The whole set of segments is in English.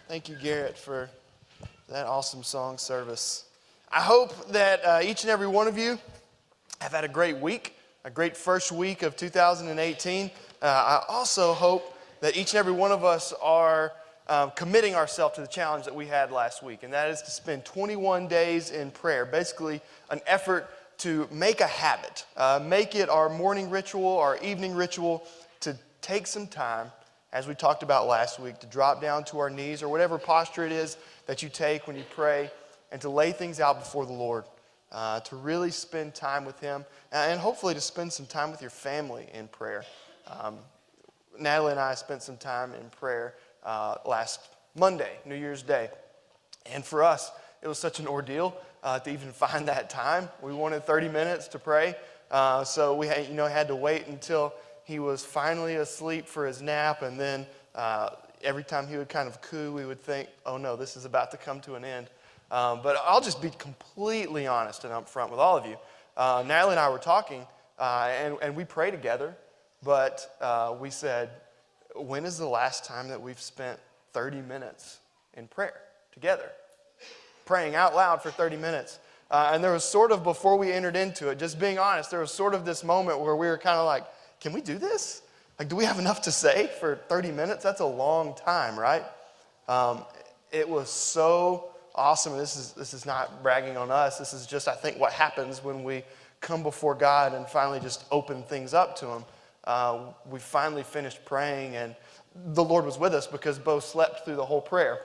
Thank you, Garrett, for that awesome song service. I hope that each and every one of you have had a great week, a great first week of 2018. I also hope that each and every one of us are committing ourselves to the challenge that we had last week, and that is to spend 21 days in prayer, basically an effort to make a habit, make it our morning ritual, our evening ritual, to take some time, as we talked about last week, to drop down to our knees or whatever posture it is that you take when you pray, and to lay things out before the Lord, to really spend time with Him, and hopefully to spend some time with your family in prayer. Natalie and I spent some time in prayer last Monday, New Year's Day, and for us, it was such an ordeal to even find that time. We wanted 30 minutes to pray, so we had to wait until he was finally asleep for his nap, and then every time he would kind of coo, we would think, oh no, this is about to come to an end. But I'll just be completely honest and upfront with all of you. Natalie and I were talking, and we pray together, but we said, when is the last time that we've spent 30 minutes in prayer together? Praying out loud for 30 minutes. And there was sort of, before we entered into it, just being honest, there was sort of this moment where we were kind of like, can we do this? Like, do we have enough to say for 30 minutes? That's a long time, right? It was so awesome. This is not bragging on us. This is just, I think, what happens when we come before God and finally just open things up to Him. We finally finished praying, and the Lord was with us because Bo slept through the whole prayer.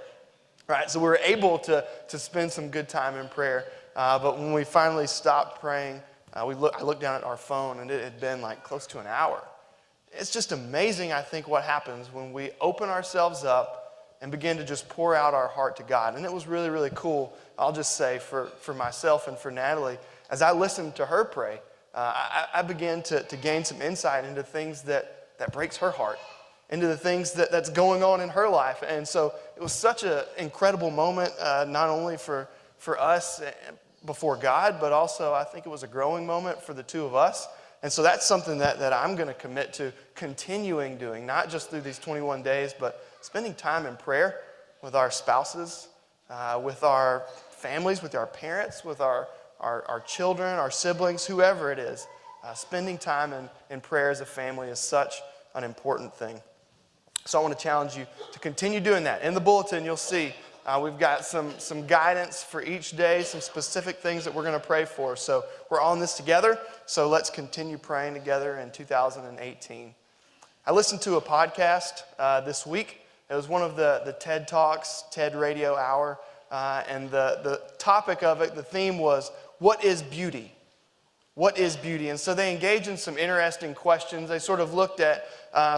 Right? So we were able to spend some good time in prayer. But when we finally stopped praying, I looked down at our phone, and it had been like close to an hour. It's just amazing, I think, what happens when we open ourselves up and begin to just pour out our heart to God. And it was really, really cool, I'll just say, for myself and for Natalie. As I listened to her pray, I began to gain some insight into things that breaks her heart, into the things that's going on in her life. And so it was such an incredible moment, not only for us before God, but also I think it was a growing moment for the two of us. And so that's something that I'm going to commit to continuing doing, not just through these 21 days, but spending time in prayer with our spouses, with our families, with our parents, with our children, our siblings, whoever it is. Spending time in prayer as a family is such an important thing. So I want to challenge you to continue doing that. In the bulletin, you'll see we've got some guidance for each day, some specific things that we're going to pray for. So we're all in this together, so let's continue praying together in 2018. I listened to a podcast this week. It was one of the TED Talks, TED Radio Hour, and the topic of it, the theme was, what is beauty? What is beauty? And so they engaged in some interesting questions. They sort of looked at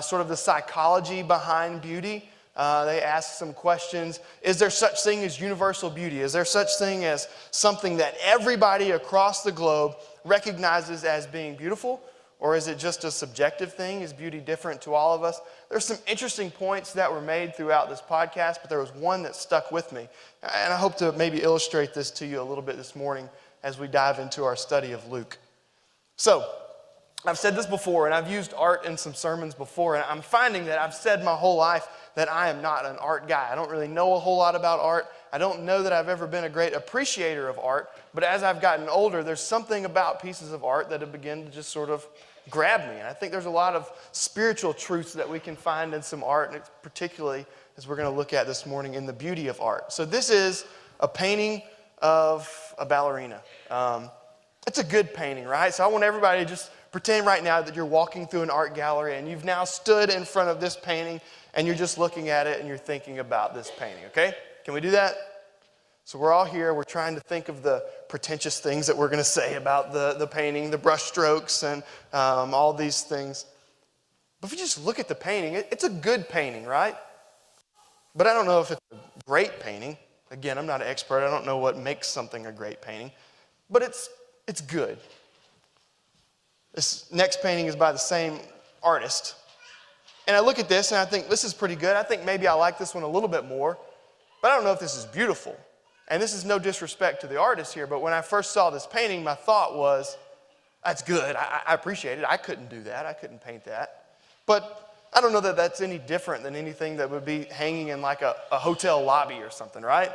sort of the psychology behind beauty. They asked some questions. Is there such thing as universal beauty? Is there such thing as something that everybody across the globe recognizes as being beautiful? Or is it just a subjective thing? Is beauty different to all of us? There's some interesting points that were made throughout this podcast, but there was one that stuck with me. And I hope to maybe illustrate this to you a little bit this morning as we dive into our study of Luke. So, I've said this before, and I've used art in some sermons before, and I'm finding that I've said my whole life that I am not an art guy. I don't really know a whole lot about art. I don't know that I've ever been a great appreciator of art, but as I've gotten older, there's something about pieces of art that have begun to just sort of grab me. And I think there's a lot of spiritual truths that we can find in some art, and particularly as we're going to look at this morning in the beauty of art. So this is a painting of a ballerina. It's a good painting, right? So I want everybody to just pretend right now that you're walking through an art gallery and you've now stood in front of this painting and you're just looking at it and you're thinking about this painting, okay? Can we do that? So we're all here. We're trying to think of the pretentious things that we're going to say about the painting, the brush strokes and all these things. But if you just look at the painting, it's a good painting, right? But I don't know if it's a great painting. Again, I'm not an expert. I don't know what makes something a great painting. But it's good. This next painting is by the same artist. And I look at this and I think, this is pretty good. I think maybe I like this one a little bit more. But I don't know if this is beautiful. And this is no disrespect to the artist here, but when I first saw this painting, my thought was, that's good. I appreciate it. I couldn't do that. I couldn't paint that. But I don't know that that's any different than anything that would be hanging in like a hotel lobby or something, right?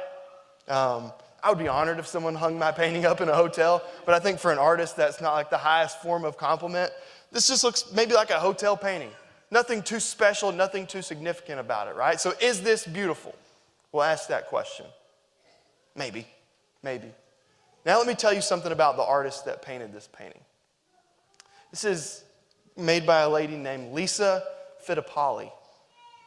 I would be honored if someone hung my painting up in a hotel, but I think for an artist, that's not like the highest form of compliment. This just looks maybe like a hotel painting. Nothing too special, nothing too significant about it, right? So is this beautiful? We'll ask that question. Maybe. Now let me tell you something about the artist that painted this painting. This is made by a lady named Lisa Fittipaldi.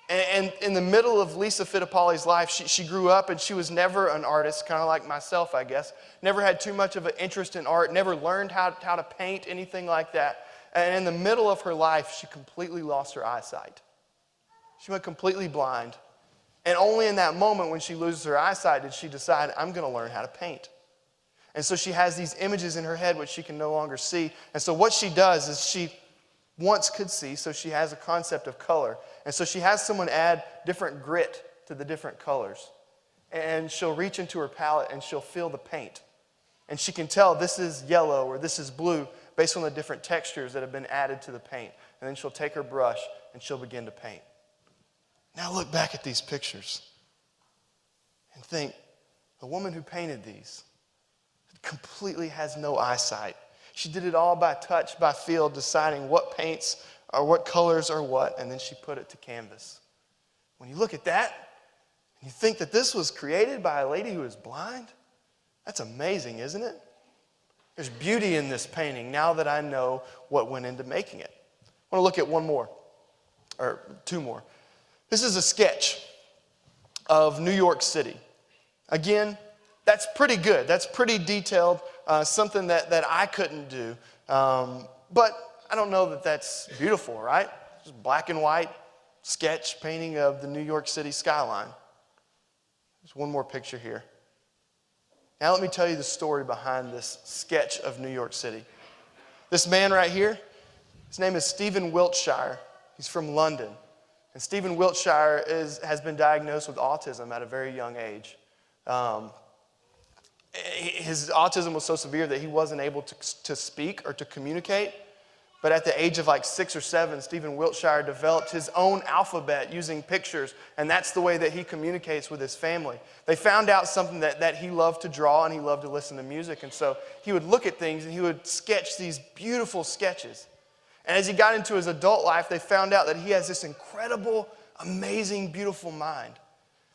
And in the middle of Lisa Fittipaldi's life, she grew up and she was never an artist, kind of like myself, I guess. Never had too much of an interest in art, never learned how to paint, anything like that. And in the middle of her life, she completely lost her eyesight. She went completely blind. And only in that moment when she loses her eyesight did she decide, I'm going to learn how to paint. And so she has these images in her head which she can no longer see. And so what she does is she once could see, so she has a concept of color. And so she has someone add different grit to the different colors. And she'll reach into her palette and she'll feel the paint. And she can tell this is yellow or this is blue based on the different textures that have been added to the paint. And then she'll take her brush and she'll begin to paint. Now look back at these pictures and think, the woman who painted these completely has no eyesight. She did it all by touch, by feel, deciding what paints or what colors are what, and then she put it to canvas. When you look at that, and you think that this was created by a lady who is blind, that's amazing, isn't it? There's beauty in this painting now that I know what went into making it. I want to look at one more, or two more. This is a sketch of New York City. Again, that's pretty good. That's pretty detailed, something that I couldn't do. But I don't know that that's beautiful, right? Just black and white sketch painting of the New York City skyline. There's one more picture here. Now let me tell you the story behind this sketch of New York City. This man right here, his name is Stephen Wiltshire. He's from London. And Stephen Wiltshire has been diagnosed with autism at a very young age. His autism was so severe that he wasn't able to speak or to communicate. But at the age of like 6 or 7, Stephen Wiltshire developed his own alphabet using pictures, and that's the way that he communicates with his family. They found out something that he loved to draw and he loved to listen to music, and so he would look at things and he would sketch these beautiful sketches. And as he got into his adult life, they found out that he has this incredible, amazing, beautiful mind.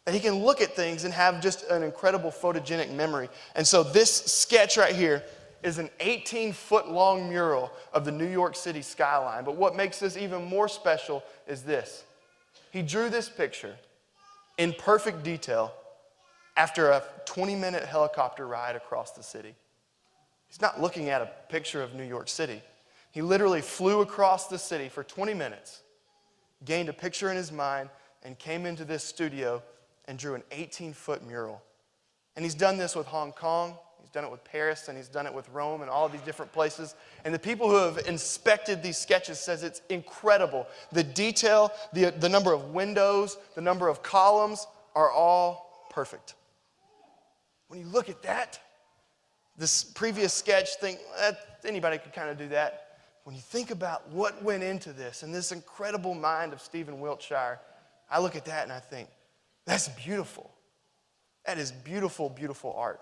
That he can look at things and have just an incredible photogenic memory. And so this sketch right here is an 18-foot-long mural of the New York City skyline. But what makes this even more special is this. He drew this picture in perfect detail after a 20-minute helicopter ride across the city. He's not looking at a picture of New York City. He literally flew across the city for 20 minutes, gained a picture in his mind, and came into this studio and drew an 18-foot mural. And he's done this with Hong Kong, he's done it with Paris, and he's done it with Rome and all of these different places. And the people who have inspected these sketches says it's incredible. The detail, the number of windows, the number of columns are all perfect. When you look at that, this previous sketch, think anybody could kind of do that. When you think about what went into this and this incredible mind of Stephen Wiltshire, I look at that and I think, that's beautiful. That is beautiful, beautiful art.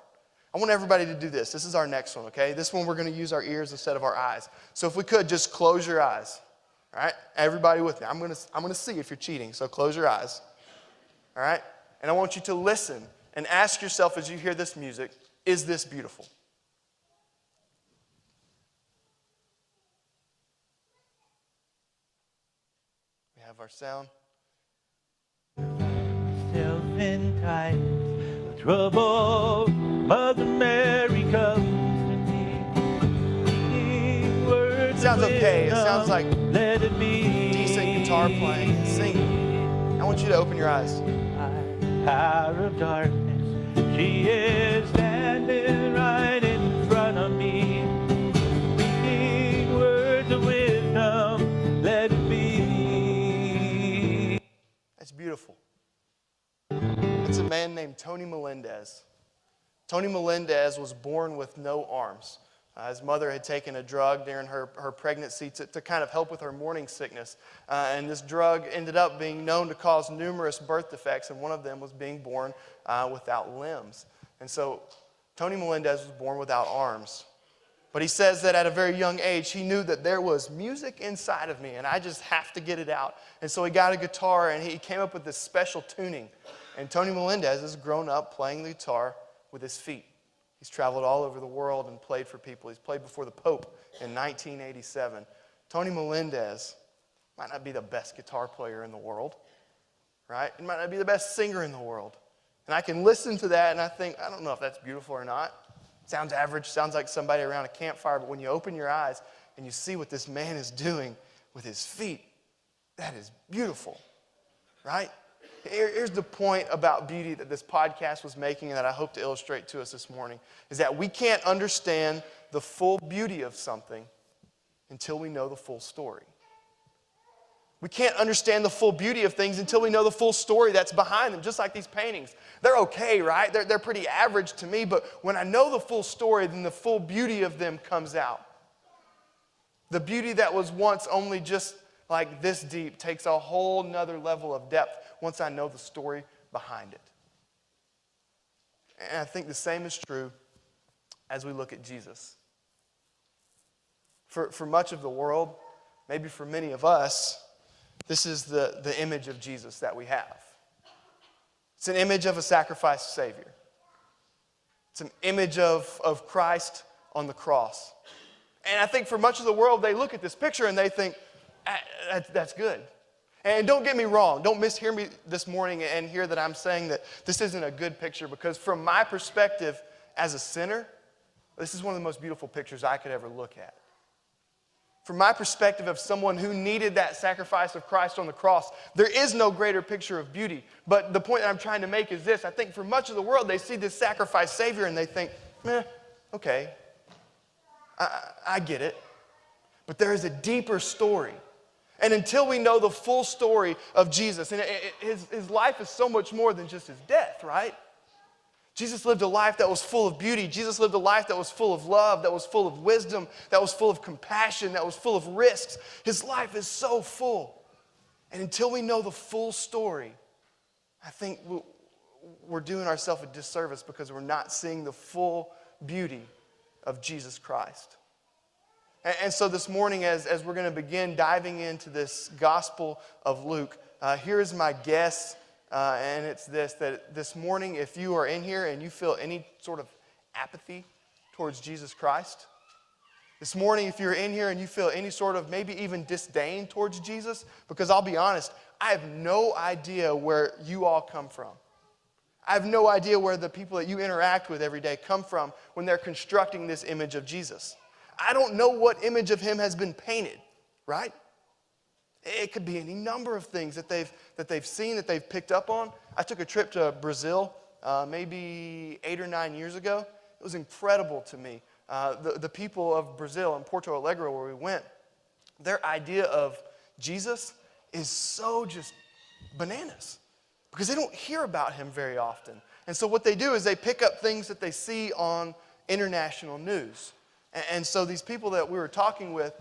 I want everybody to do this. This is our next one, okay? This one we're going to use our ears instead of our eyes. So if we could, just close your eyes. All right? Everybody with me. I'm going to see if you're cheating, so close your eyes. All right? And I want you to listen and ask yourself as you hear this music, is this beautiful? We have our sound. Self-entitled, trouble, Mother Mary comes to me. Words Sounds okay. It sounds like let it be. Decent guitar playing and singing. I want you to open your eyes. Power of darkness, she is standing right in front of me. Speaking words of wisdom, let it be. That's beautiful. It's a man named Tony Melendez. Tony Melendez was born with no arms. His mother had taken a drug during her pregnancy to kind of help with her morning sickness. And this drug ended up being known to cause numerous birth defects, and one of them was being born without limbs. And so Tony Melendez was born without arms. But he says that at a very young age, he knew that there was music inside of me, and I just have to get it out. And so he got a guitar, and he came up with this special tuning. And Tony Melendez has grown up playing the guitar with his feet. He's traveled all over the world and played for people. He's played before the Pope in 1987. Tony Melendez might not be the best guitar player in the world, right? He might not be the best singer in the world. And I can listen to that and I think, I don't know if that's beautiful or not. Sounds average, sounds like somebody around a campfire, but when you open your eyes and you see what this man is doing with his feet, that is beautiful, right? Here's the point about beauty that this podcast was making and that I hope to illustrate to us this morning, is that we can't understand the full beauty of something until we know the full story. We can't understand the full beauty of things until we know the full story that's behind them, just like these paintings. They're okay, right? They're pretty average to me, but when I know the full story, then the full beauty of them comes out. The beauty that was once only just like this deep takes a whole nother level of depth once I know the story behind it. And I think the same is true as we look at Jesus. For much of the world, maybe for many of us, this is the image of Jesus that we have. It's an image of a sacrificed Savior. It's an image of Christ on the cross. And I think for much of the world, they look at this picture and they think, that's good. And don't get me wrong, don't mishear me this morning and hear that I'm saying that this isn't a good picture, because from my perspective as a sinner, this is one of the most beautiful pictures I could ever look at. From my perspective of someone who needed that sacrifice of Christ on the cross, there is no greater picture of beauty. But the point that I'm trying to make is this: I think for much of the world, they see this sacrificed Savior and they think, okay, I get it. But there is a deeper story. And until we know the full story of Jesus, and his life is so much more than just his death, right? Jesus lived a life that was full of beauty. Jesus lived a life that was full of love, that was full of wisdom, that was full of compassion, that was full of risks. His life is so full. And until we know the full story, I think we're doing ourselves a disservice because we're not seeing the full beauty of Jesus Christ. And so this morning, as we're going to begin diving into this Gospel of Luke, here is my guess, and it's this: that this morning, if you are in here and you feel any sort of apathy towards Jesus Christ, this morning, if you're in here and you feel any sort of maybe even disdain towards Jesus, because I'll be honest, I have no idea where you all come from. I have no idea where the people that you interact with every day come from when they're constructing this image of Jesus. I don't know what image of him has been painted, right? It could be any number of things that they've seen, that they've picked up on. I took a trip to Brazil maybe 8 or 9 years ago. It was incredible to me. The people of Brazil in Porto Alegre, where we went, their idea of Jesus is so just bananas, because they don't hear about him very often. And so what they do is they pick up things that they see on international news. And so these people that we were talking with,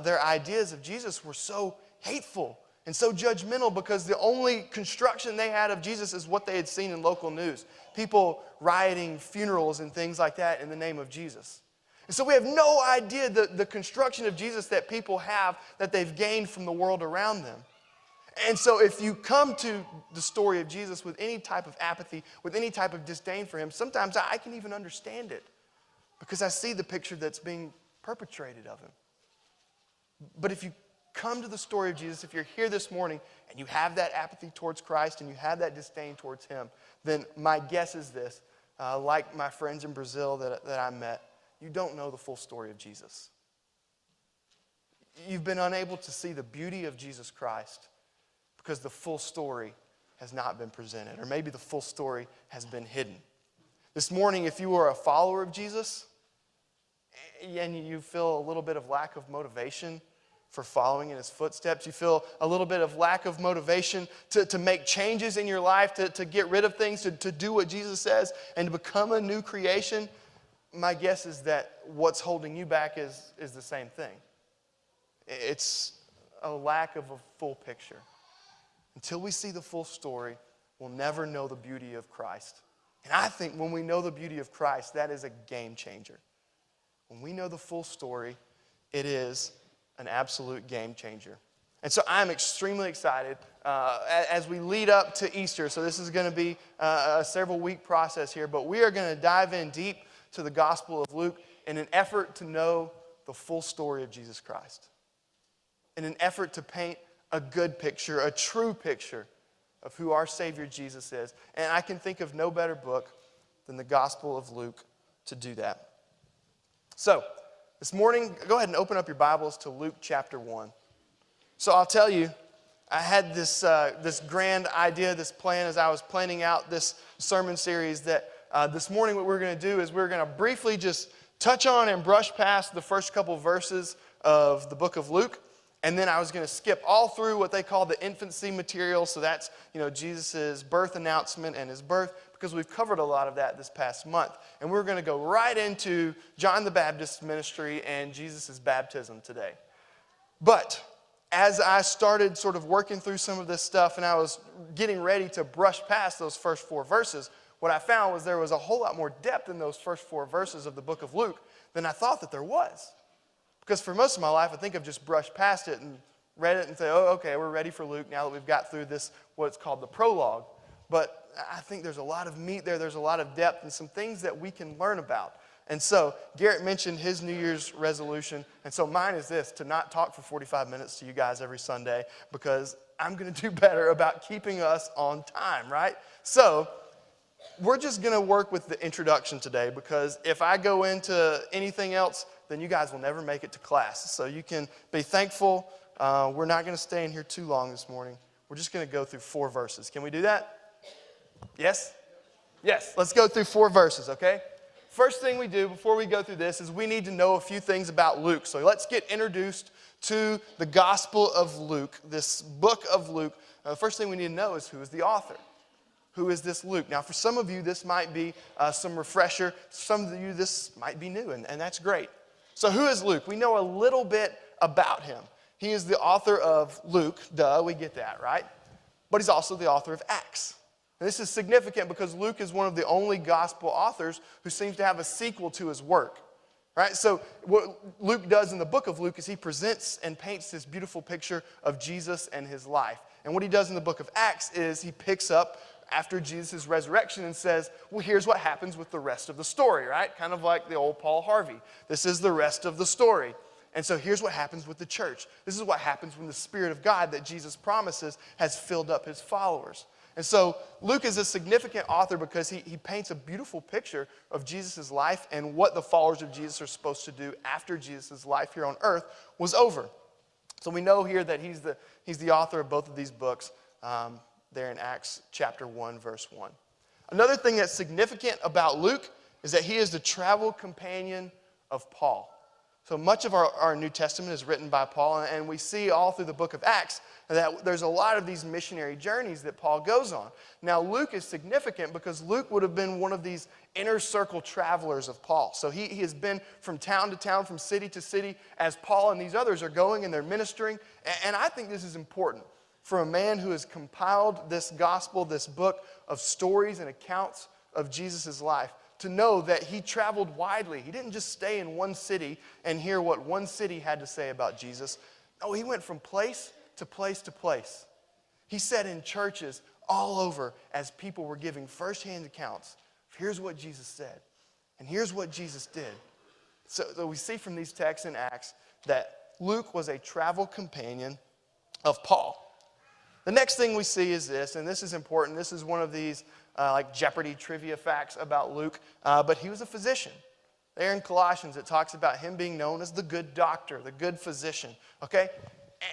their ideas of Jesus were so hateful and so judgmental, because the only construction they had of Jesus is what they had seen in local news. People rioting funerals and things like that in the name of Jesus. And so we have no idea the construction of Jesus that people have, that they've gained from the world around them. And so if you come to the story of Jesus with any type of apathy, with any type of disdain for him, sometimes I can even understand it, because I see the picture that's being perpetrated of him. But if you come to the story of Jesus, if you're here this morning and you have that apathy towards Christ and you have that disdain towards him, then my guess is this: like my friends in Brazil that I met, you don't know the full story of Jesus. You've been unable to see the beauty of Jesus Christ because the full story has not been presented, or maybe the full story has been hidden. This morning, if you are a follower of Jesus and you feel a little bit of lack of motivation for following in his footsteps, you feel a little bit of lack of motivation to make changes in your life, to get rid of things, to do what Jesus says, and to become a new creation, my guess is that what's holding you back is the same thing. It's a lack of a full picture. Until we see the full story, we'll never know the beauty of Christ. And I think when we know the beauty of Christ, that is a game changer. When we know the full story, it is an absolute game changer. And so I'm extremely excited as we lead up to Easter. So this is going to be a several-week process here, but we are going to dive in deep to the Gospel of Luke in an effort to know the full story of Jesus Christ, in an effort to paint a good picture, a true picture of who our Savior Jesus is. And I can think of no better book than the Gospel of Luke to do that. So this morning, go ahead and open up your Bibles to Luke chapter 1. So I'll tell you, I had this grand idea, this plan as I was planning out this sermon series that this morning what we're going to do is we're going to briefly just touch on and brush past the first couple verses of the book of Luke. And then I was going to skip all through what they call the infancy material. So that's, Jesus' birth announcement and his birth, because we've covered a lot of that this past month. And we're going to go right into John the Baptist's ministry and Jesus' baptism today. But as I started sort of working through some of this stuff and I was getting ready to brush past those first 4 verses, what I found was there was a whole lot more depth in those first 4 verses of the book of Luke than I thought that there was. Because for most of my life, I think I've just brushed past it and read it and say, oh, okay, we're ready for Luke now that we've got through this, what's called the prologue. But I think there's a lot of meat there. There's a lot of depth and some things that we can learn about. And so Garrett mentioned his New Year's resolution. And so mine is this, to not talk for 45 minutes to you guys every Sunday, because I'm going to do better about keeping us on time, right? So we're just going to work with the introduction today, because if I go into anything else, then you guys will never make it to class. So you can be thankful. We're not going to stay in here too long this morning. We're just going to go through 4 verses. Can we do that? Yes? Yes. Let's go through 4 verses, okay? First thing we do before we go through this is we need to know a few things about Luke. So let's get introduced to the Gospel of Luke, this book of Luke. The first thing we need to know is who is the author. Who is this Luke? Now, for some of you, this might be some refresher. Some of you, this might be new, and that's great. So who is Luke? We know a little bit about him. He is the author of Luke. Duh, we get that, right? But he's also the author of Acts. And this is significant because Luke is one of the only gospel authors who seems to have a sequel to his work. Right? So what Luke does in the book of Luke is he presents and paints this beautiful picture of Jesus and his life. And what he does in the book of Acts is he picks up after Jesus' resurrection and says, well, here's what happens with the rest of the story, right? Kind of like the old Paul Harvey. This is the rest of the story. And so here's what happens with the church. This is what happens when the Spirit of God that Jesus promises has filled up his followers. And so Luke is a significant author because he paints a beautiful picture of Jesus' life and what the followers of Jesus are supposed to do after Jesus' life here on earth was over. So we know here that he's the author of both of these books. There in Acts chapter 1, verse 1. Another thing that's significant about Luke is that he is the travel companion of Paul. So much of our New Testament is written by Paul, and we see all through the book of Acts that there's a lot of these missionary journeys that Paul goes on. Now, Luke is significant because Luke would have been one of these inner circle travelers of Paul. So he has been from town to town, from city to city, as Paul and these others are going and they're ministering. And I think this is important for a man who has compiled this gospel, this book of stories and accounts of Jesus' life, to know that he traveled widely. He didn't just stay in one city and hear what one city had to say about Jesus. No, he went from place to place to place. He sat in churches all over as people were giving firsthand accounts. Here's what Jesus said, and here's what Jesus did. So we see from these texts in Acts that Luke was a travel companion of Paul. The next thing we see is this, and this is important. This is one of these like Jeopardy trivia facts about Luke, but he was a physician. There in Colossians, it talks about him being known as the good doctor, the good physician, okay?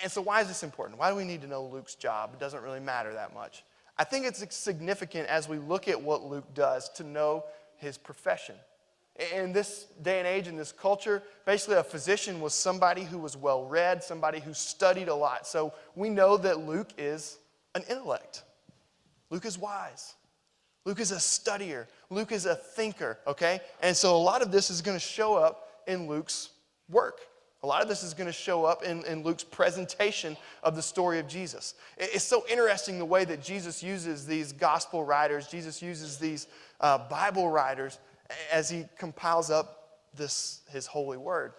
And so why is this important? Why do we need to know Luke's job? It doesn't really matter that much. I think it's significant as we look at what Luke does to know his profession. In this day and age, in this culture, basically a physician was somebody who was well-read, somebody who studied a lot. So we know that Luke is an intellect. Luke is wise. Luke is a studier. Luke is a thinker, okay? And so a lot of this is going to show up in Luke's work. A lot of this is going to show up in Luke's presentation of the story of Jesus. It's so interesting the way that Jesus uses these gospel writers, Jesus uses these Bible writers as he compiles up his holy word.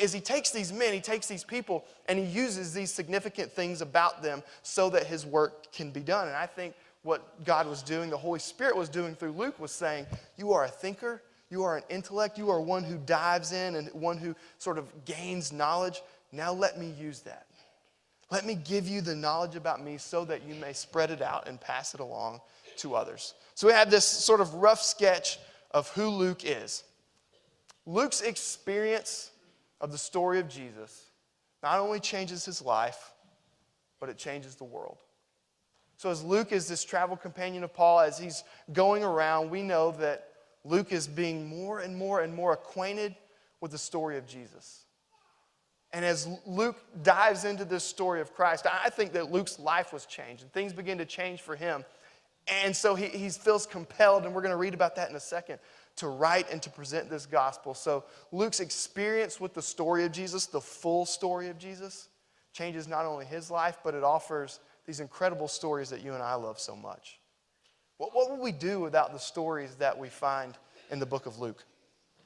As he takes these men, he takes these people, and he uses these significant things about them so that his work can be done. And I think what God was doing, the Holy Spirit was doing through Luke was saying, you are a thinker, you are an intellect, you are one who dives in and one who sort of gains knowledge. Now let me use that. Let me give you the knowledge about me so that you may spread it out and pass it along to others. So we have this sort of rough sketch of who Luke is. Luke's experience of the story of Jesus not only changes his life, but it changes the world. So as Luke is this travel companion of Paul, as he's going around, we know that Luke is being more and more and more acquainted with the story of Jesus. And as Luke dives into this story of Christ, I think that Luke's life was changed, and things begin to change for him. And so he feels compelled, and we're going to read about that in a second, to write and to present this gospel. So Luke's experience with the story of Jesus, the full story of Jesus, changes not only his life, but it offers these incredible stories that you and I love so much. What would we do without the stories that we find in the book of Luke?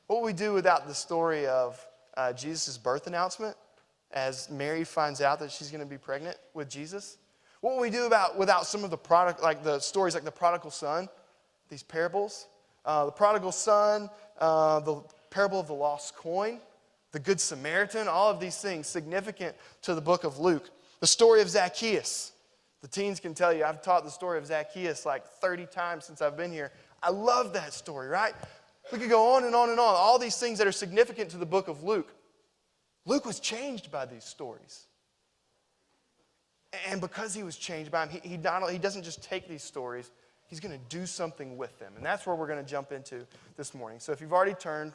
What would we do without the story of Jesus' birth announcement as Mary finds out that she's going to be pregnant with Jesus? What would we do without some of the stories like the prodigal son, these parables? The prodigal son, the parable of the lost coin, the Good Samaritan, all of these things significant to the book of Luke. The story of Zacchaeus. The teens can tell you, I've taught the story of Zacchaeus like 30 times since I've been here. I love that story, right? We could go on and on and on. All these things that are significant to the book of Luke. Luke was changed by these stories. And because he was changed by them, he doesn't just take these stories, he's going to do something with them. And that's where we're going to jump into this morning. So if you've already turned,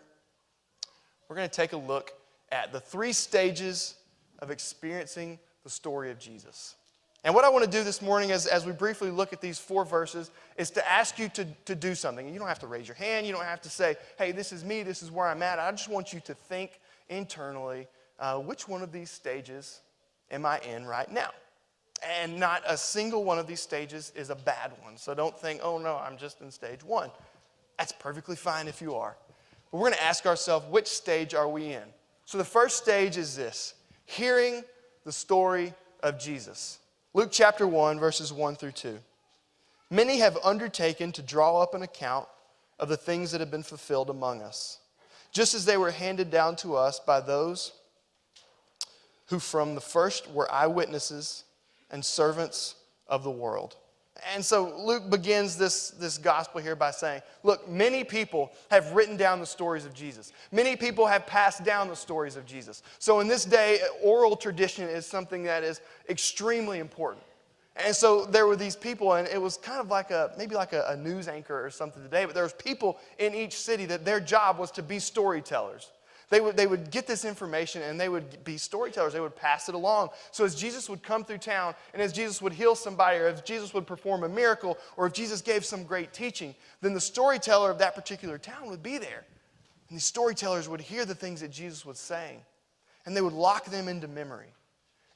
we're going to take a look at the 3 stages of experiencing the story of Jesus. And what I want to do this morning as we briefly look at these 4 verses is to ask you to do something. You don't have to raise your hand. You don't have to say, hey, this is me. This is where I'm at. I just want you to think internally, which one of these stages am I in right now? And not a single one of these stages is a bad one. So don't think, oh no, I'm just in stage 1. That's perfectly fine if you are. But we're going to ask ourselves, which stage are we in? So the first stage is this: hearing the story of Jesus. Luke chapter 1, verses 1 through 2. Many have undertaken to draw up an account of the things that have been fulfilled among us, just as they were handed down to us by those who from the first were eyewitnesses and servants of the world. And so Luke begins this gospel here by saying, look, many people have written down the stories of Jesus. Many people have passed down the stories of Jesus. So in this day, oral tradition is something that is extremely important. And so there were these people, and it was kind of like maybe like a news anchor or something today, but there was people in each city that their job was to be storytellers. They would get this information and they would be storytellers. They would pass it along. So as Jesus would come through town and as Jesus would heal somebody or if Jesus would perform a miracle or if Jesus gave some great teaching, then the storyteller of that particular town would be there. And these storytellers would hear the things that Jesus was saying and they would lock them into memory.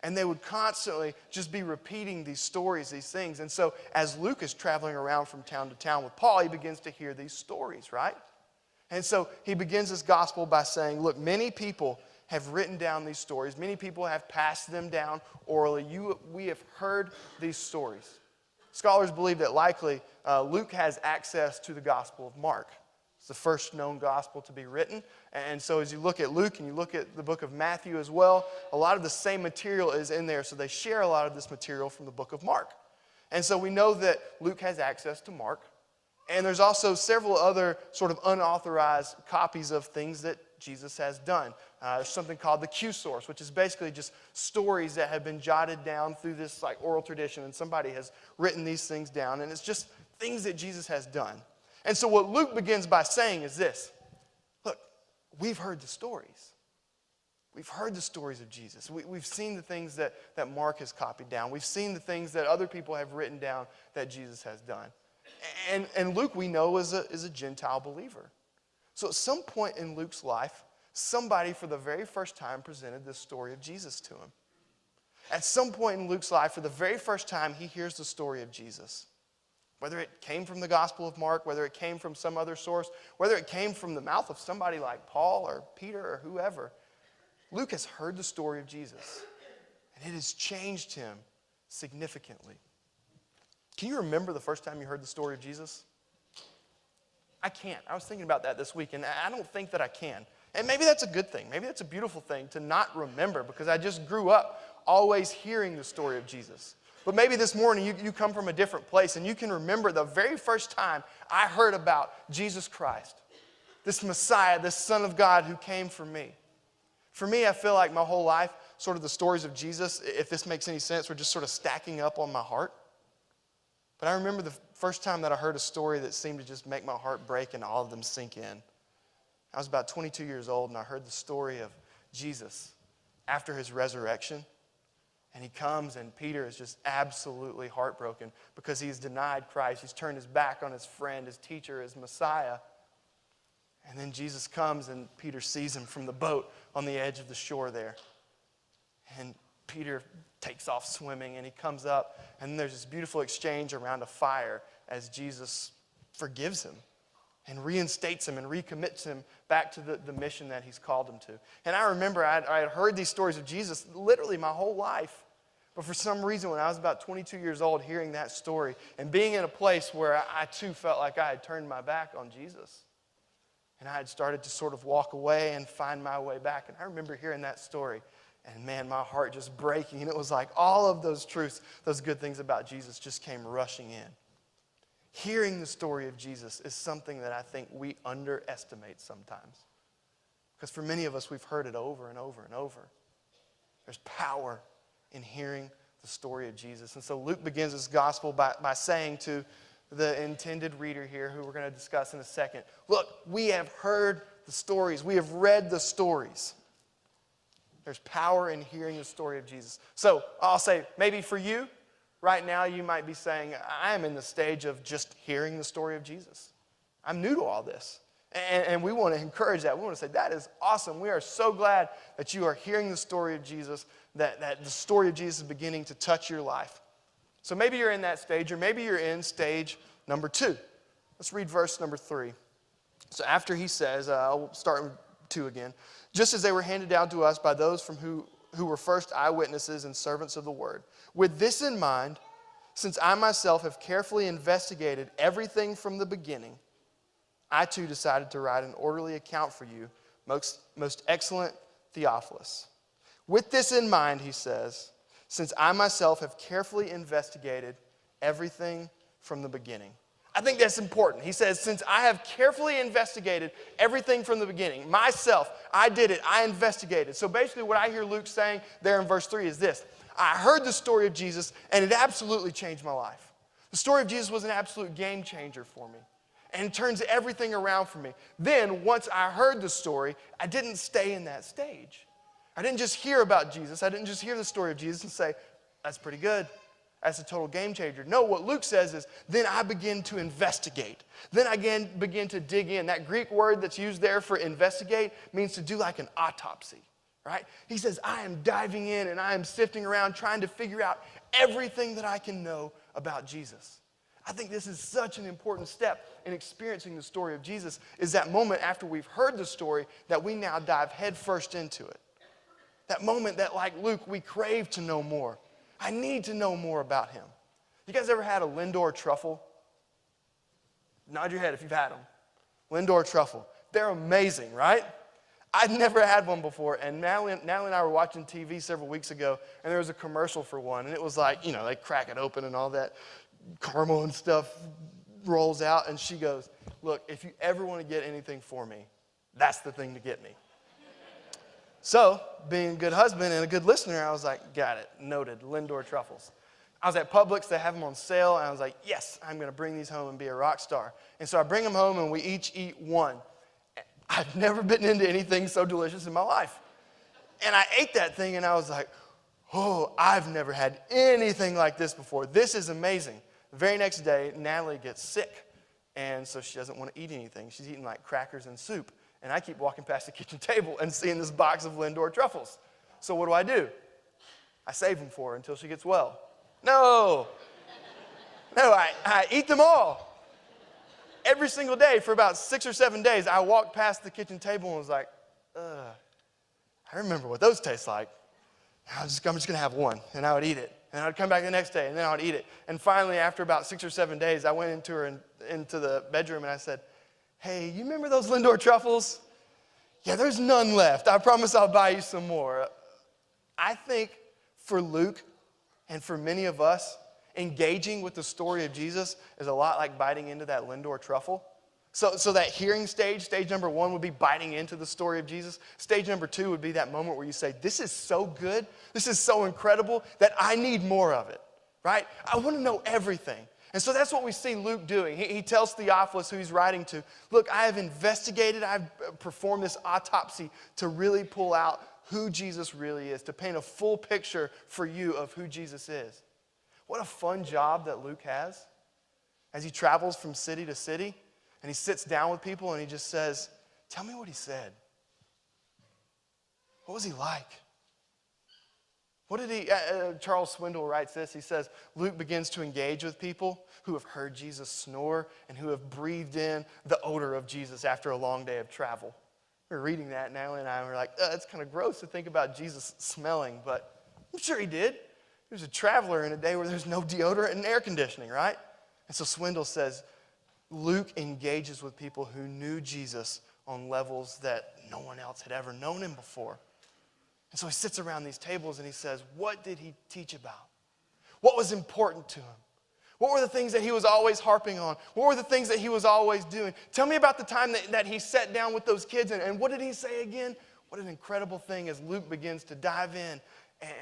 And they would constantly just be repeating these stories, these things. And so as Luke is traveling around from town to town with Paul, he begins to hear these stories, right? And so he begins this gospel by saying, look, many people have written down these stories. Many people have passed them down orally. We have heard these stories. Scholars believe that likely Luke has access to the Gospel of Mark. It's the first known gospel to be written. And so as you look at Luke and you look at the book of Matthew as well, a lot of the same material is in there. So they share a lot of this material from the book of Mark. And so we know that Luke has access to Mark. And there's also several other sort of unauthorized copies of things that Jesus has done. There's something called the Q source, which is basically just stories that have been jotted down through this like oral tradition, and somebody has written these things down, and it's just things that Jesus has done. And so what Luke begins by saying is this: look, we've heard the stories. We've heard the stories of Jesus. We've seen the things that Mark has copied down. We've seen the things that other people have written down that Jesus has done. And Luke, we know, is a Gentile believer. So at some point in Luke's life, somebody for the very first time presented this story of Jesus to him. At some point in Luke's life, for the very first time, he hears the story of Jesus. Whether it came from the Gospel of Mark, whether it came from some other source, whether it came from the mouth of somebody like Paul or Peter or whoever, Luke has heard the story of Jesus, and it has changed him significantly. Can you remember the first time you heard the story of Jesus? I can't. I was thinking about that this week, and I don't think that I can. And maybe that's a good thing. Maybe that's a beautiful thing to not remember, because I just grew up always hearing the story of Jesus. But maybe this morning you come from a different place, and you can remember the very first time I heard about Jesus Christ, this Messiah, this Son of God who came for me. For me, I feel like my whole life, sort of the stories of Jesus, if this makes any sense, were just sort of stacking up on my heart. But I remember the first time that I heard a story that seemed to just make my heart break and all of them sink in. I was about 22 years old, and I heard the story of Jesus after his resurrection. And he comes, and Peter is just absolutely heartbroken because he's denied Christ. He's turned his back on his friend, his teacher, his Messiah. And then Jesus comes, and Peter sees him from the boat on the edge of the shore there. And Peter takes off swimming, and he comes up, and then there's this beautiful exchange around a fire as Jesus forgives him and reinstates him and recommits him back to the mission that he's called him to. And I remember I had heard these stories of Jesus literally my whole life. But for some reason, when I was about 22 years old, hearing that story and being in a place where I too felt like I had turned my back on Jesus, and I had started to sort of walk away and find my way back. And I remember hearing that story, and man, my heart just breaking. And it was like all of those truths, those good things about Jesus just came rushing in. Hearing the story of Jesus is something that I think we underestimate sometimes. Because for many of us, we've heard it over and over and over. There's power in hearing the story of Jesus. And so Luke begins his gospel by saying to the intended reader here, who we're going to discuss in a second, look, we have heard the stories. We have read the stories. There's power in hearing the story of Jesus. So I'll say, maybe for you, right now you might be saying, I am in the stage of just hearing the story of Jesus. I'm new to all this. And we want to encourage that. We want to say, that is awesome. We are so glad that you are hearing the story of Jesus, that the story of Jesus is beginning to touch your life. So maybe you're in that stage, or maybe you're in stage number 2. Let's read verse number 3. So after he says, I'll start with 2 again. Just as they were handed down to us by those from who were first eyewitnesses and servants of the word. With this in mind, since I myself have carefully investigated everything from the beginning, I too decided to write an orderly account for you, most excellent Theophilus. With this in mind, he says, since I myself have carefully investigated everything from the beginning. I think that's important. He says, since I have carefully investigated everything from the beginning, myself, I did it, I investigated. So basically what I hear Luke saying there in verse 3 is this: I heard the story of Jesus, and it absolutely changed my life. The story of Jesus was an absolute game changer for me, and it turns everything around for me. Then, once I heard the story, I didn't stay in that stage. I didn't just hear about Jesus. I didn't just hear the story of Jesus and say, that's pretty good. That's a total game changer. No, what Luke says is, then I begin to investigate. Then I begin to dig in. That Greek word that's used there for investigate means to do like an autopsy, right? He says, I am diving in and I am sifting around trying to figure out everything that I can know about Jesus. I think this is such an important step in experiencing the story of Jesus, is that moment after we've heard the story that we now dive headfirst into it. That moment that, like Luke, we crave to know more. I need to know more about him. You guys ever had a Lindor truffle? Nod your head if you've had them. Lindor truffle. They're amazing, right? I'd never had one before, and Natalie and I were watching TV several weeks ago, and there was a commercial for one, and it was like, they crack it open and all that caramel and stuff rolls out, and she goes, look, if you ever want to get anything for me, that's the thing to get me. So, being a good husband and a good listener, I was like, got it, noted, Lindor truffles. I was at Publix, they have them on sale, and I was like, yes, I'm going to bring these home and be a rock star. And so I bring them home, and we each eat one. I've never bitten into anything so delicious in my life. And I ate that thing, and I was like, oh, I've never had anything like this before. This is amazing. The very next day, Natalie gets sick, and so she doesn't want to eat anything. She's eating like crackers and soup, and I keep walking past the kitchen table and seeing this box of Lindor truffles. So what do? I save them for her until she gets well. No, I eat them all. Every single day for about 6 or 7 days, I walked past the kitchen table and was like, I remember what those taste like. I'm just going to have one, and I would eat it. And I would come back the next day, and then I would eat it. And finally, after about 6 or 7 days, I went into the bedroom, and I said, hey, you remember those Lindor truffles? Yeah, there's none left. I promise I'll buy you some more. I think for Luke and for many of us, engaging with the story of Jesus is a lot like biting into that Lindor truffle. So that hearing stage number 1 would be biting into the story of Jesus. Stage number 2 would be that moment where you say, this is so good, this is so incredible that I need more of it, right? I want to know everything. And so that's what we see Luke doing. He tells Theophilus, who he's writing to, look, I have investigated, I've performed this autopsy to really pull out who Jesus really is, to paint a full picture for you of who Jesus is. What a fun job that Luke has as he travels from city to city. And he sits down with people and he just says, tell me what he said. What was he like? What did he, Charles Swindoll writes this, he says, Luke begins to engage with people who have heard Jesus snore and who have breathed in the odor of Jesus after a long day of travel. We were reading that, Natalie and I were like, it's kind of gross to think about Jesus smelling, but I'm sure he did. He was a traveler in a day where there's no deodorant and air conditioning, right? And so Swindoll says, Luke engages with people who knew Jesus on levels that no one else had ever known him before. And so he sits around these tables and he says, what did he teach about? What was important to him? What were the things that he was always harping on? What were the things that he was always doing? Tell me about the time that he sat down with those kids and what did he say again? What an incredible thing as Luke begins to dive in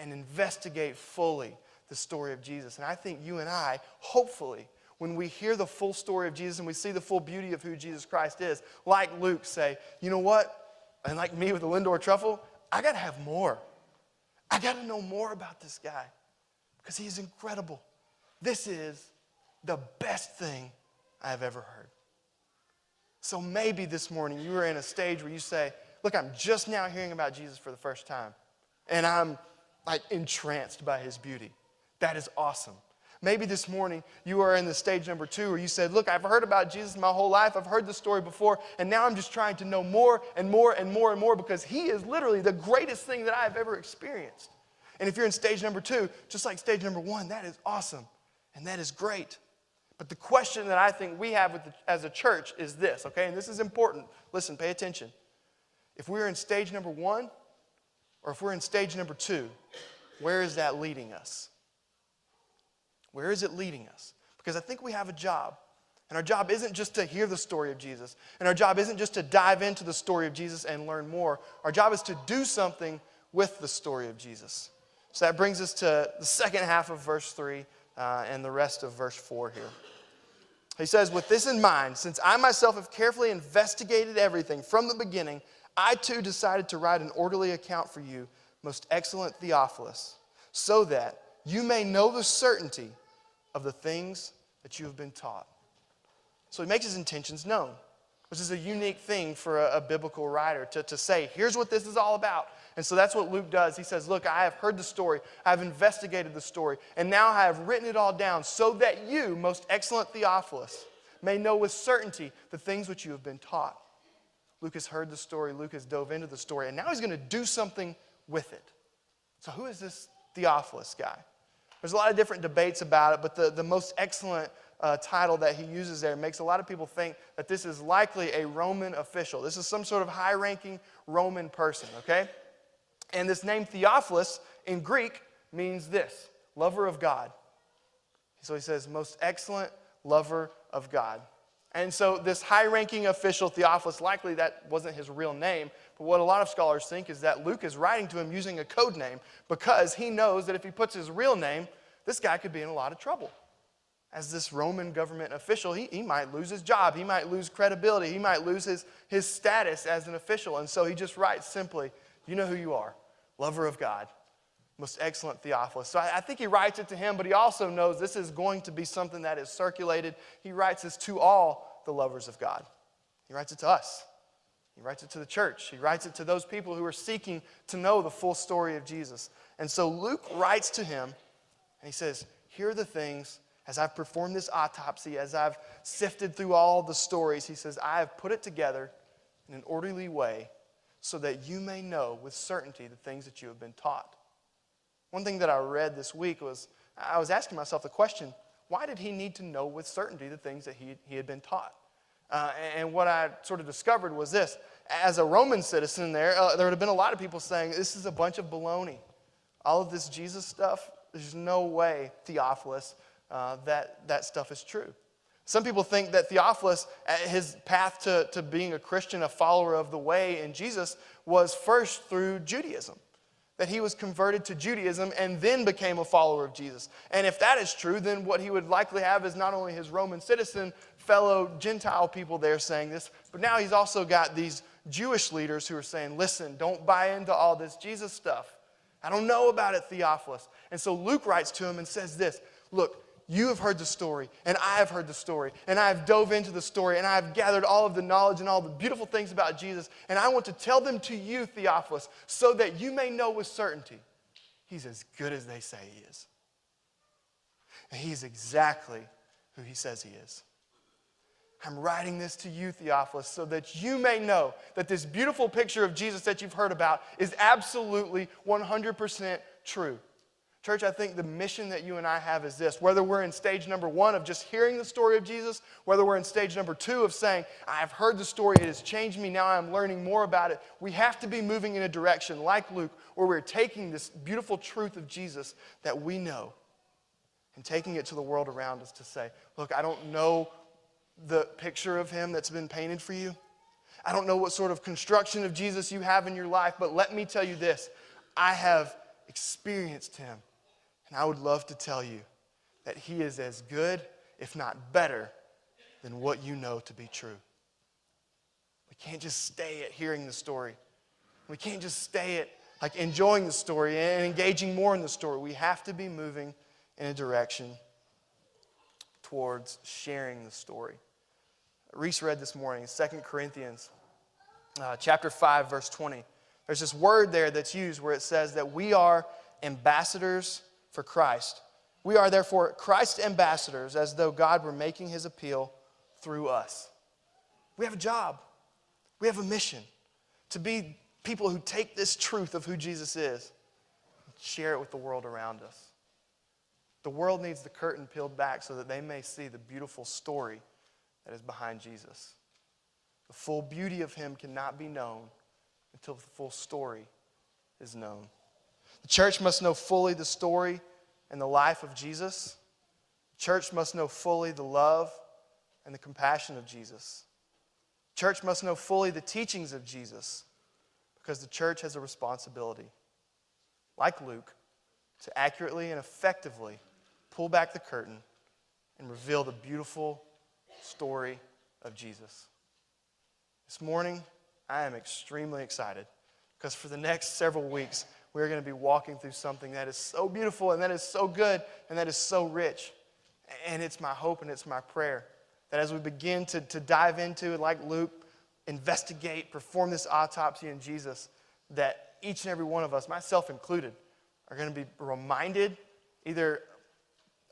and investigate fully the story of Jesus. And I think you and I, hopefully, when we hear the full story of Jesus and we see the full beauty of who Jesus Christ is, like Luke, say, you know what? And like me with the Lindor truffle, I got to have more. I got to know more about this guy because he is incredible. This is the best thing I have ever heard. So maybe this morning you are in a stage where you say, look, I'm just now hearing about Jesus for the first time, and I'm like entranced by his beauty. That is awesome. Maybe this morning you are in the stage number 2 where you said, look, I've heard about Jesus my whole life. I've heard the story before, and now I'm just trying to know more and more and more and more because he is literally the greatest thing that I've ever experienced. And if you're in stage number 2, just like stage number 1, that is awesome, and that is great. But the question that I think we have as a church is this, okay? And this is important. Listen, pay attention. If we're in stage number 1 or if we're in stage number 2, where is that leading us? Where is it leading us? Because I think we have a job. And our job isn't just to hear the story of Jesus. And our job isn't just to dive into the story of Jesus and learn more. Our job is to do something with the story of Jesus. So that brings us to the second half of verse 3 and the rest of verse 4 here. He says, with this in mind, since I myself have carefully investigated everything from the beginning, I too decided to write an orderly account for you, most excellent Theophilus, so that you may know the certainty of the things that you have been taught. So he makes his intentions known, which is a unique thing for a biblical writer to say, here's what this is all about. And so that's what Luke does. He says, look, I have heard the story, I have investigated the story, and now I have written it all down so that you, most excellent Theophilus, may know with certainty the things which you have been taught. Luke has heard the story, Luke has dove into the story, and now he's going to do something with it. So who is this Theophilus guy? There's a lot of different debates about it, but the most excellent title that he uses there makes a lot of people think that this is likely a Roman official. This is some sort of high-ranking Roman person, okay? And this name Theophilus in Greek means this, lover of God. So he says, most excellent lover of God. And so this high-ranking official, Theophilus, likely that wasn't his real name, but what a lot of scholars think is that Luke is writing to him using a code name because he knows that if he puts his real name, this guy could be in a lot of trouble. As this Roman government official, he might lose his job, he might lose credibility, he might lose his status as an official, and so he just writes simply, you know who you are, lover of God. most excellent Theophilus. So I think he writes it to him, but he also knows this is going to be something that is circulated. He writes this to all the lovers of God. He writes it to us. He writes it to the church. He writes it to those people who are seeking to know the full story of Jesus. And so Luke writes to him, and he says, here are the things, as I've performed this autopsy, as I've sifted through all the stories, he says, I have put it together in an orderly way so that you may know with certainty the things that you have been taught. One thing that I read this week was, I was asking myself the question, why did he need to know with certainty the things that he had been taught? And what I sort of discovered was this. As a Roman citizen there would have been a lot of people saying, this is a bunch of baloney. All of this Jesus stuff, there's no way, Theophilus, that stuff is true. Some people think that Theophilus, his path to being a Christian, a follower of the way in Jesus, was first through Judaism. That he was converted to Judaism and then became a follower of Jesus. And if that is true, then what he would likely have is not only his Roman citizen, fellow Gentile people there saying this, but now he's also got these Jewish leaders who are saying, listen, don't buy into all this Jesus stuff. I don't know about it, Theophilus. And so Luke writes to him and says this, look, you have heard the story, and I have heard the story, and I have dove into the story, and I have gathered all of the knowledge and all the beautiful things about Jesus, and I want to tell them to you, Theophilus, so that you may know with certainty he's as good as they say he is. And he's exactly who he says he is. I'm writing this to you, Theophilus, so that you may know that this beautiful picture of Jesus that you've heard about is absolutely 100% true. Church, I think the mission that you and I have is this. Whether we're in stage number 1 of just hearing the story of Jesus, whether we're in stage number 2 of saying, I've heard the story, it has changed me, now I'm learning more about it, we have to be moving in a direction like Luke, where we're taking this beautiful truth of Jesus that we know and taking it to the world around us to say, look, I don't know the picture of him that's been painted for you. I don't know what sort of construction of Jesus you have in your life, but let me tell you this. I have experienced him. And I would love to tell you that he is as good, if not better, than what you know to be true. We can't just stay at hearing the story. We can't just stay at like enjoying the story and engaging more in the story. We have to be moving in a direction towards sharing the story. Reese read this morning, 2 Corinthians chapter 5, verse 20. There's this word there that's used where it says that we are ambassadors for Christ. We are therefore Christ's ambassadors, as though God were making his appeal through us. We have a job. We have a mission to be people who take this truth of who Jesus is and share it with the world around us. The world needs the curtain peeled back so that they may see the beautiful story that is behind Jesus. The full beauty of him cannot be known until the full story is known. The church must know fully the story and the life of Jesus. The church must know fully the love and the compassion of Jesus. The church must know fully the teachings of Jesus because the church has a responsibility, like Luke, to accurately and effectively pull back the curtain and reveal the beautiful story of Jesus. This morning, I am extremely excited because for the next several weeks, we're going to be walking through something that is so beautiful and that is so good and that is so rich. And it's my hope and it's my prayer that as we begin to dive into, like Luke, investigate, perform this autopsy in Jesus, that each and every one of us, myself included, are going to be reminded either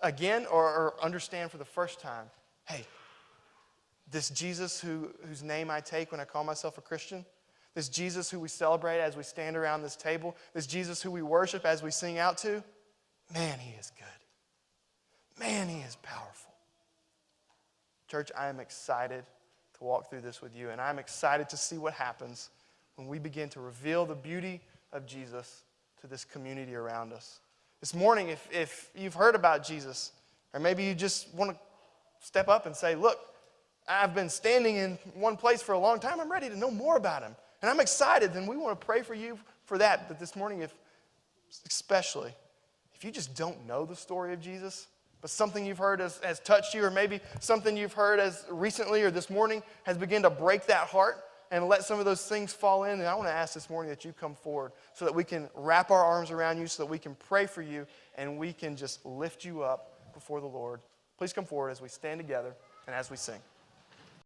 again or understand for the first time, hey, this Jesus whose name I take when I call myself a Christian, this Jesus who we celebrate as we stand around this table, this Jesus who we worship as we sing out to, man, he is good. Man, he is powerful. Church, I am excited to walk through this with you, and I'm excited to see what happens when we begin to reveal the beauty of Jesus to this community around us. This morning, if you've heard about Jesus, or maybe you just want to step up and say, look, I've been standing in one place for a long time. I'm ready to know more about him. And I'm excited, then we want to pray for you for that. But this morning, especially, if you just don't know the story of Jesus, but something you've heard has touched you, or maybe something you've heard as recently or this morning has begun to break that heart, and let some of those things fall in, then I want to ask this morning that you come forward so that we can wrap our arms around you, so that we can pray for you, and we can just lift you up before the Lord. Please come forward as we stand together and as we sing.